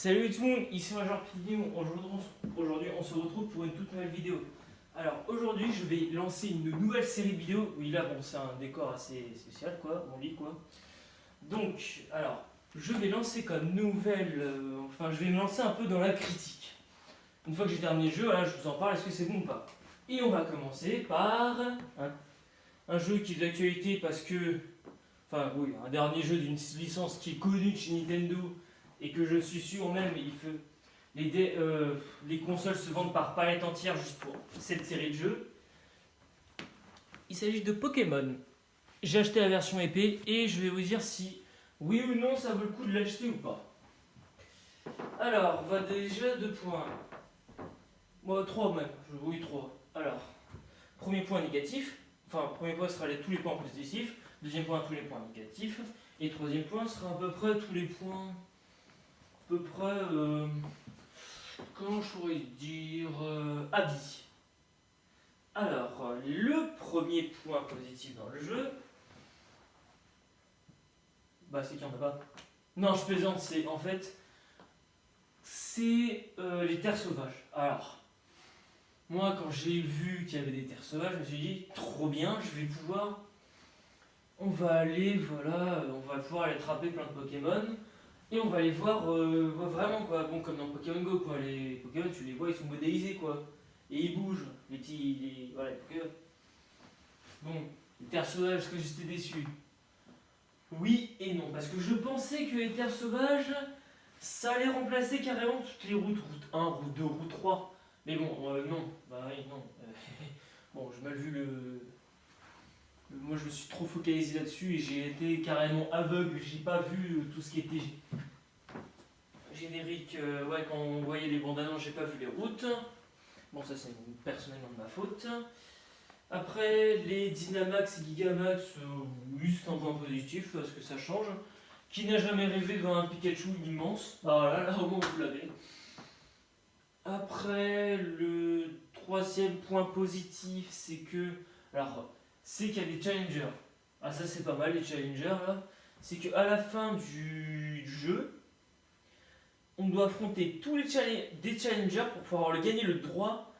Salut tout le monde, ici Major Pignon. Aujourd'hui, on se retrouve pour une toute nouvelle vidéo. Alors aujourd'hui, je vais lancer une nouvelle série de vidéos. Oui, là, bon, c'est un décor assez spécial, quoi, mon lit, quoi. Donc, alors, je vais lancer comme nouvelle. Je vais me lancer un peu dans la critique. Une fois que j'ai terminé le jeu, voilà, je vous en parle, est-ce que c'est bon ou pas? Et on va commencer par un jeu qui est d'actualité parce que. Enfin, oui, un dernier jeu d'une licence qui est connue de chez Nintendo et que je suis sûr même, les consoles se vendent par palette entière juste pour cette série de jeux. Il s'agit de Pokémon. J'ai acheté la version épée et je vais vous dire si oui ou non ça vaut le coup de l'acheter ou pas. Alors, on va déjà 2 points. Moi, 3 même. Oui, 3. Alors, premier point négatif. Enfin, premier point sera tous les points positifs. Deuxième point, tous les points négatifs. Et troisième point sera à peu près tous les points. À peu près. Comment je pourrais dire avis. Alors, le premier point positif dans le jeu. Bah, c'est qu'il n'y en a pas. Non, je plaisante, c'est en fait. C'est les terres sauvages. Alors. Moi, quand j'ai vu qu'il y avait des terres sauvages, je me suis dit, trop bien, je vais pouvoir. On va aller, voilà, on va pouvoir aller attraper plein de Pokémon. Et on va les voir vraiment, quoi. Bon, comme dans Pokémon Go, quoi. Les Pokémon, tu les vois, ils sont modélisés, quoi. Et ils bougent, les petits. Voilà, les Pokémon. Bon, les terres sauvages, est-ce que j'étais déçu? Oui et non, parce que je pensais que les terres sauvages, ça allait remplacer carrément toutes les routes. Route 1, route 2, route 3. Mais bon, non. Bah oui, non. Bon, j'ai mal vu moi, je me suis trop focalisé là-dessus et j'ai été carrément aveugle. J'ai pas vu tout ce qui était générique. Ouais, quand on voyait les bandes annonces, j'ai pas vu les routes. Bon, ça, c'est personnellement de ma faute. Après, les Dynamax et Gigamax, oui, c'est un point positif parce que ça change. Qui n'a jamais rêvé de voir un Pikachu immense? Bah voilà, là au moins vous l'avez. Après, le troisième point positif, c'est que. Alors, c'est qu'il y a des challengers. Ah, ça, c'est pas mal, les challengers là. C'est qu'à la fin du jeu, on doit affronter tous les des challengers pour pouvoir gagner le droit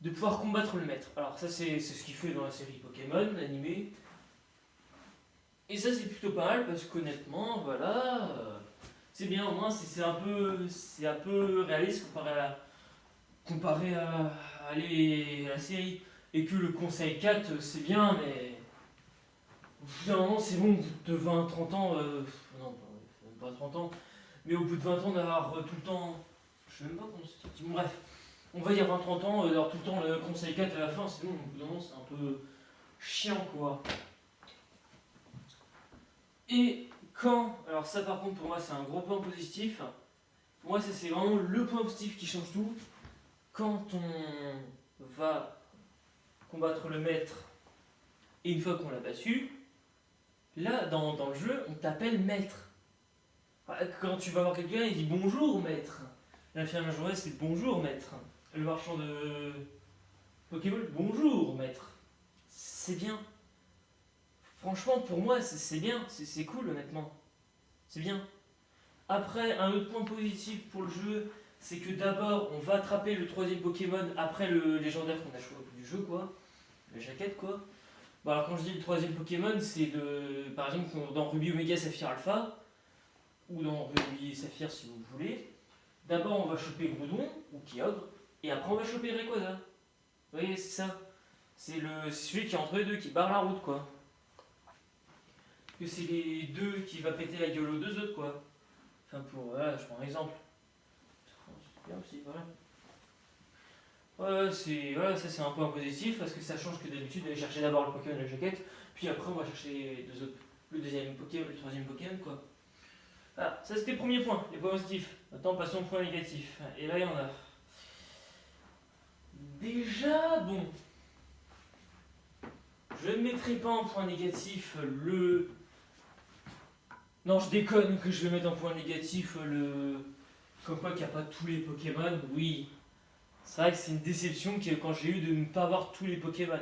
de pouvoir combattre le maître. Alors, ça, c'est ce qu'il fait dans la série Pokémon animée. Et ça, c'est plutôt pas mal parce qu'honnêtement, voilà. C'est bien, au moins, c'est un peu réaliste comparé à la série. Et que le Conseil 4, c'est bien, mais au bout d'un moment, c'est bon, au bout de 20-30 ans, non, pas 30 ans, mais au bout de 20 ans d'avoir tout le temps, je sais même pas comment c'est. Bref, on va dire 20-30 ans, d'avoir tout le temps le Conseil 4 à la fin, c'est bon, au bout d'un moment, c'est un peu chiant, quoi. Et alors ça par contre, pour moi, c'est un gros point positif. Pour moi, ça, c'est vraiment le point positif qui change tout. Quand on va combattre le maître, et une fois qu'on l'a battu, là, dans le jeu, on t'appelle maître. Quand tu vas voir quelqu'un, il dit bonjour maître. L'infirmière journée, c'est bonjour maître. Le marchand de Pokémon, bonjour maître. C'est bien. Franchement, pour moi, c'est bien. C'est cool, honnêtement. C'est bien. Après, un autre point positif pour le jeu, c'est que d'abord, on va attraper le troisième Pokémon après le légendaire qu'on a choisi au bout du jeu, quoi. La jaquette, quoi. Bon, alors quand je dis le troisième Pokémon, c'est par exemple dans Ruby Omega Saphir Alpha, ou dans Ruby Saphir si vous voulez. D'abord, on va choper Groudon, ou Kyogre, et après, on va choper Rayquaza. Vous voyez, c'est ça. C'est celui qui est entre les deux, qui barre la route, quoi. Que c'est les deux qui va péter la gueule aux deux autres, quoi. Enfin, voilà, je prends un exemple. C'est bien aussi, voilà. Voilà, ça c'est un point positif parce que ça change que d'habitude d'aller chercher d'abord le Pokémon de la jaquette, puis après on va chercher les deux autres, le deuxième Pokémon, le troisième Pokémon, quoi. Ah, ça c'était le premier point, les points positifs. Maintenant passons au point négatif. Et là il y en a. Déjà, bon. Je ne mettrai pas en point négatif le. Non, je déconne que je vais mettre en point négatif le. Comme quoi qu'il n'y a pas tous les Pokémon, oui. C'est vrai que c'est une déception quand j'ai eu de ne pas avoir tous les Pokémon.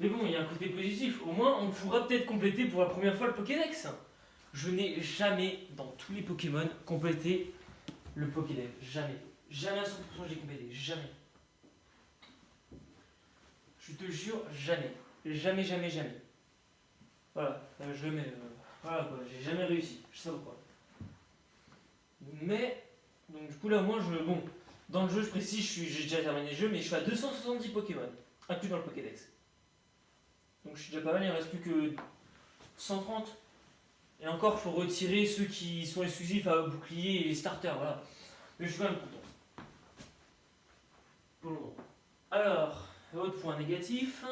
Mais bon, il y a un côté positif. Au moins, on pourra peut-être compléter pour la première fois le Pokédex. Je n'ai jamais, dans tous les Pokémon, complété le Pokédex. Jamais. Jamais à 100% j'ai complété. Jamais. Je te jure, jamais. Jamais, jamais, jamais. Voilà, je le mets. Voilà quoi, j'ai jamais réussi. Je sais pas pourquoi. Mais, donc du coup là, moi, bon, dans le jeu, je précise, j'ai déjà terminé le jeu, mais je suis à 270 Pokémon, inclus dans le Pokédex. Donc je suis déjà pas mal, il ne reste plus que 130. Et encore, il faut retirer ceux qui sont exclusifs à bouclier et les starters, voilà. Mais je suis quand même content. Pour le moment. Alors, autre point négatif,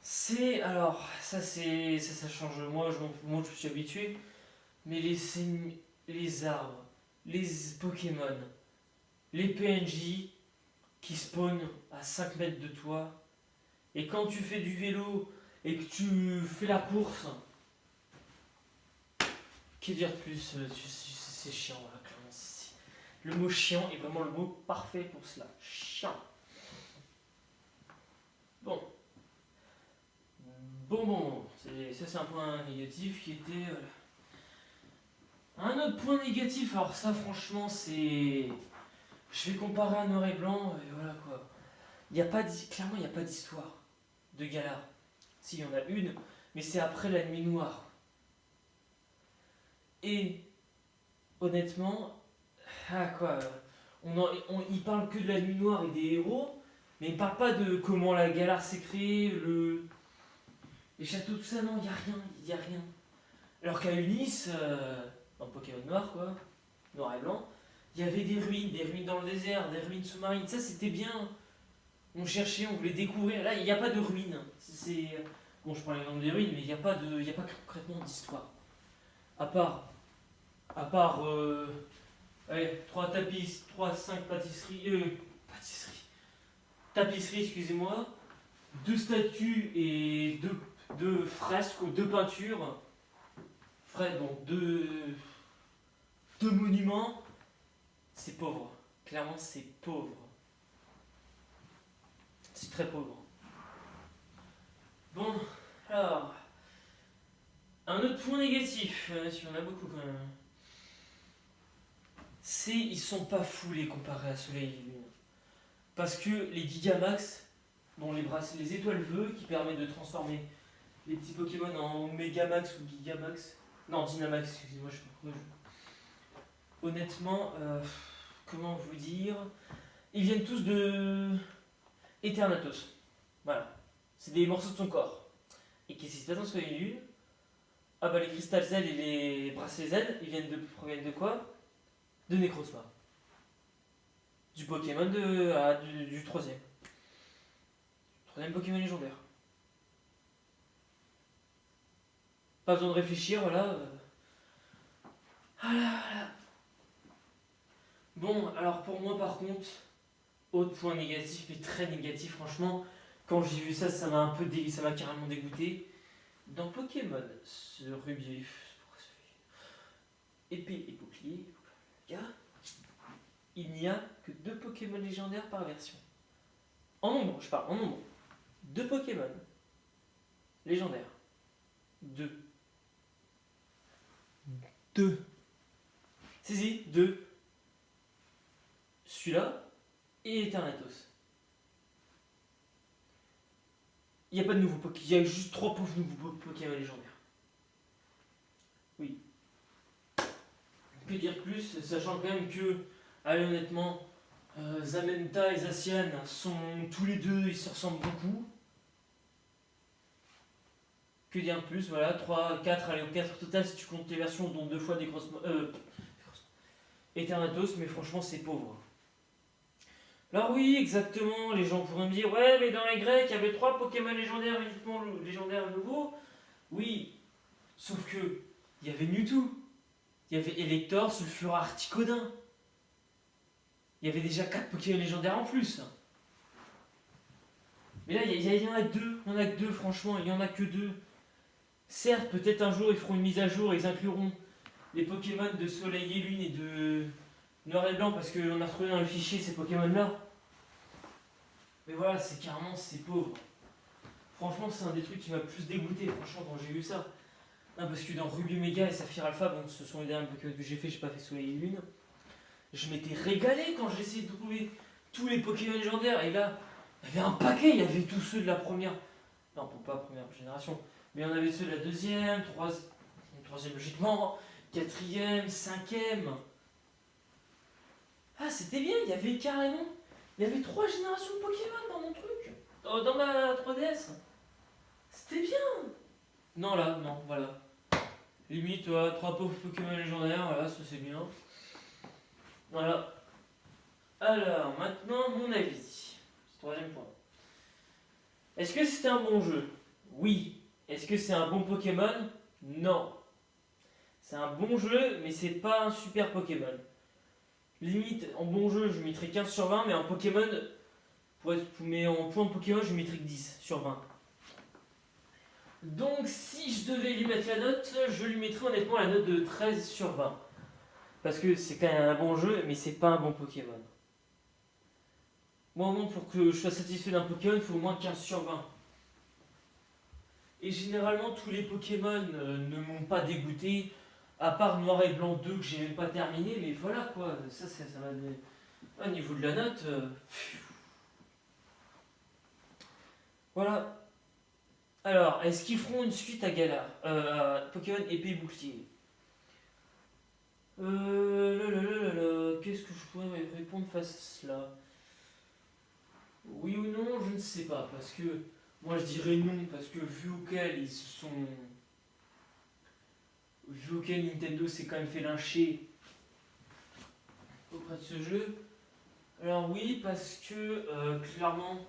c'est. Alors, ça change. Moi, je me suis habitué. Mais les arbres, les Pokémon, les PNJ qui spawnent à 5 mètres de toi. Et quand tu fais du vélo et que tu fais la course, que dire de plus, c'est chiant, voilà, clairement. Le mot chiant est vraiment le mot parfait pour cela. Chiant. Bon. Ça c'est un point négatif qui était. Un autre point négatif, alors ça franchement c'est. Je vais comparer à Noir et Blanc, et voilà quoi. Clairement il n'y a pas d'histoire de Galar. Si, il y en a une, mais c'est après la nuit noire. Et honnêtement, il parle que de la nuit noire et des héros, mais il parle pas de comment la Galar s'est créée, les châteaux, tout ça, non, il y a rien. Alors qu'à Unis, dans Pokémon Noir, quoi, Noir et Blanc, il y avait des ruines dans le désert, des ruines sous-marines, ça c'était bien. On cherchait, on voulait découvrir. Là, il n'y a pas de ruines. Bon, je prends l'exemple des ruines, mais il n'y a pas concrètement d'histoire. À part, allez, 5 tapisseries, excusez-moi, 2 statues et 2 fresques, 2 peintures, bon, 2 monuments, c'est pauvre. Clairement, c'est pauvre. C'est très pauvre. Bon, alors, un autre point négatif, si on a beaucoup quand même, c'est ils sont pas foulés comparés à Soleil et Lune. Parce que les Gigamax, bon, les étoiles vœux qui permettent de transformer les petits Pokémon en Megamax ou Gigamax, non, Dynamax, excusez-moi, je sais pas pourquoi. Honnêtement, comment vous dire, ils viennent tous de Eternatus. Voilà. C'est des morceaux de son corps. Et qu'est-ce qui se passe dans Soleil et Lune? Ah bah les cristals Z et les bracelets Z, proviennent de quoi? De Necrozma. Du Pokémon du troisième. Troisième Pokémon légendaire. Pas besoin de réfléchir, voilà. Voilà. Bon, alors pour moi par contre, autre point négatif, mais très négatif franchement, quand j'ai vu ça, ça m'a carrément dégoûté. Dans Pokémon, ce Rubis, épée et bouclier, il n'y a que 2 Pokémon légendaires par version. En nombre, je parle en nombre. 2 Pokémon légendaires. 2. Si, 2. Celui-là et Eternatus. Il n'y a pas de nouveaux Pokémon. Il y a juste 3 pauvres nouveaux Pokémon légendaires. Oui. Que dire plus, sachant quand même que, allez honnêtement, Zamenta et Zacian sont tous les deux, ils se ressemblent beaucoup. Que dire plus, voilà, 3, 4, allez, 4 total si tu comptes les versions dont 2 fois des grosses. Eternatus, mais franchement c'est pauvre. Alors oui, exactement, les gens pourraient me dire, ouais, mais dans les Grecs, il y avait 3 Pokémon légendaires, uniquement légendaires nouveaux. Oui, sauf que, il y avait Mewtwo, il y avait Elector, Sulfura, Articodin. Il y avait déjà 4 Pokémon légendaires en plus. Mais là, il y en a que 2, il y en a que 2, franchement, il y en a que 2. Certes, peut-être un jour, ils feront une mise à jour et ils incluront les Pokémon de Soleil et Lune et de Noir et Blanc, parce qu'on a retrouvé dans le fichier ces Pokémon-là. Mais voilà, c'est pauvre. Franchement, c'est un des trucs qui m'a plus dégoûté, franchement, quand j'ai vu ça. Non, parce que dans Ruby Mega et Saphir Alpha, bon, ce sont les derniers Pokémon que j'ai fait, j'ai pas fait Soleil et Lune. Je m'étais régalé quand j'essayais de trouver tous les Pokémon légendaires. Et là, il y avait un paquet, il y avait tous ceux de la première. Non, pas la première génération. Mais il y en avait ceux de la deuxième, troisième logiquement, quatrième, cinquième. Ah, c'était bien, il y avait carrément. Il y avait 3 générations de Pokémon dans mon truc. Dans ma 3DS. C'était bien. Non, là, non, voilà. Limite, 3 pauvres Pokémon légendaires, voilà, ça c'est bien. Voilà. Alors, maintenant, mon avis. C'est le 3e point. Est-ce que c'était un bon jeu? Oui. Est-ce que c'est un bon Pokémon? Non. C'est un bon jeu, mais c'est pas un super Pokémon. Limite, en bon jeu, je mettrais 15 sur 20, mais en Pokémon, mais en point Pokémon, je mettrais que 10 sur 20. Donc, si je devais lui mettre la note, je lui mettrais honnêtement la note de 13 sur 20. Parce que c'est quand même un bon jeu, mais c'est pas un bon Pokémon. Moi, au moins, pour que je sois satisfait d'un Pokémon, il faut au moins 15 sur 20. Et généralement, tous les Pokémon ne m'ont pas dégoûté, à part Noir et Blanc 2 que j'ai même pas terminé, mais voilà quoi, ça m'a donné. Au niveau de la note, voilà. Alors, est-ce qu'ils feront une suite à Galar, à Pokémon épée et bouclier? Qu'est-ce que je pourrais répondre face à cela? Oui ou non, je ne sais pas, parce que moi je dirais non, parce que vu auquel Nintendo s'est quand même fait lyncher auprès de ce jeu. Alors oui, parce que clairement,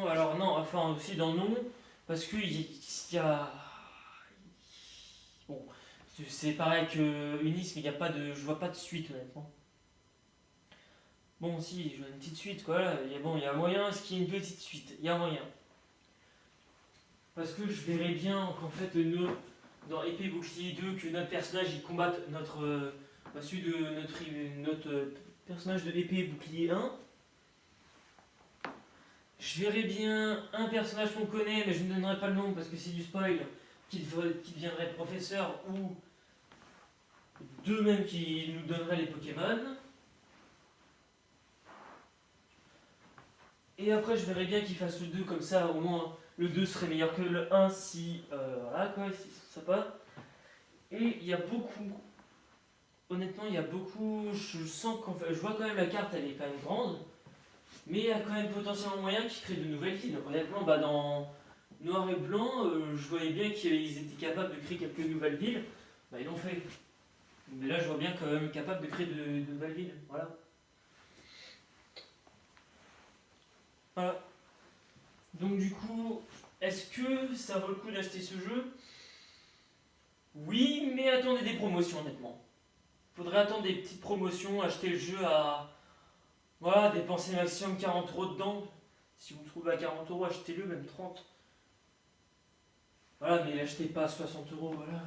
alors non, enfin aussi dans non, parce que il y a, bon, c'est pareil que Unis, mais il y a pas de, je vois pas de suite honnêtement. Bon, si, je vois une petite suite, quoi, là. Il y a moyen, est-ce qu'il y ait une petite suite? Il y a moyen. Parce que je verrais bien qu'en fait, nous, dans Épée Bouclier 2, que notre personnage il combatte celui de notre personnage de Épée Bouclier 1. Je verrais bien un personnage qu'on connaît, mais je ne donnerai pas le nom parce que c'est du spoil, qui deviendrait professeur, ou deux même qui nous donneraient les Pokémon. Et après, je verrais bien qu'il fasse le 2 comme ça, au moins le 2 serait meilleur que le 1 si. Voilà quoi, si ça pas. Et il y a beaucoup. Honnêtement, il y a beaucoup. Je sens qu'en fait. Je vois quand même la carte, elle est quand même grande. Mais il y a quand même potentiellement moyen qu'ils créent de nouvelles villes. Honnêtement, dans Noir et Blanc, je voyais bien qu'ils étaient capables de créer quelques nouvelles villes. Bah, ils l'ont fait. Mais là, je vois bien quand même capable de créer de nouvelles villes. Voilà. Voilà. Donc du coup, est-ce que ça vaut le coup d'acheter ce jeu? Oui, mais attendez des promotions honnêtement. Faudrait attendre des petites promotions, acheter le jeu à... Voilà, dépenser maximum 40€ dedans. Si vous le trouvez à 40€, achetez-le, même 30. Voilà, mais achetez pas à 60€, voilà.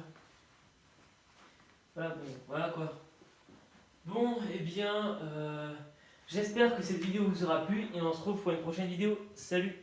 Voilà, bon, voilà quoi. Bon, eh bien, j'espère que cette vidéo vous aura plu et on se retrouve pour une prochaine vidéo. Salut!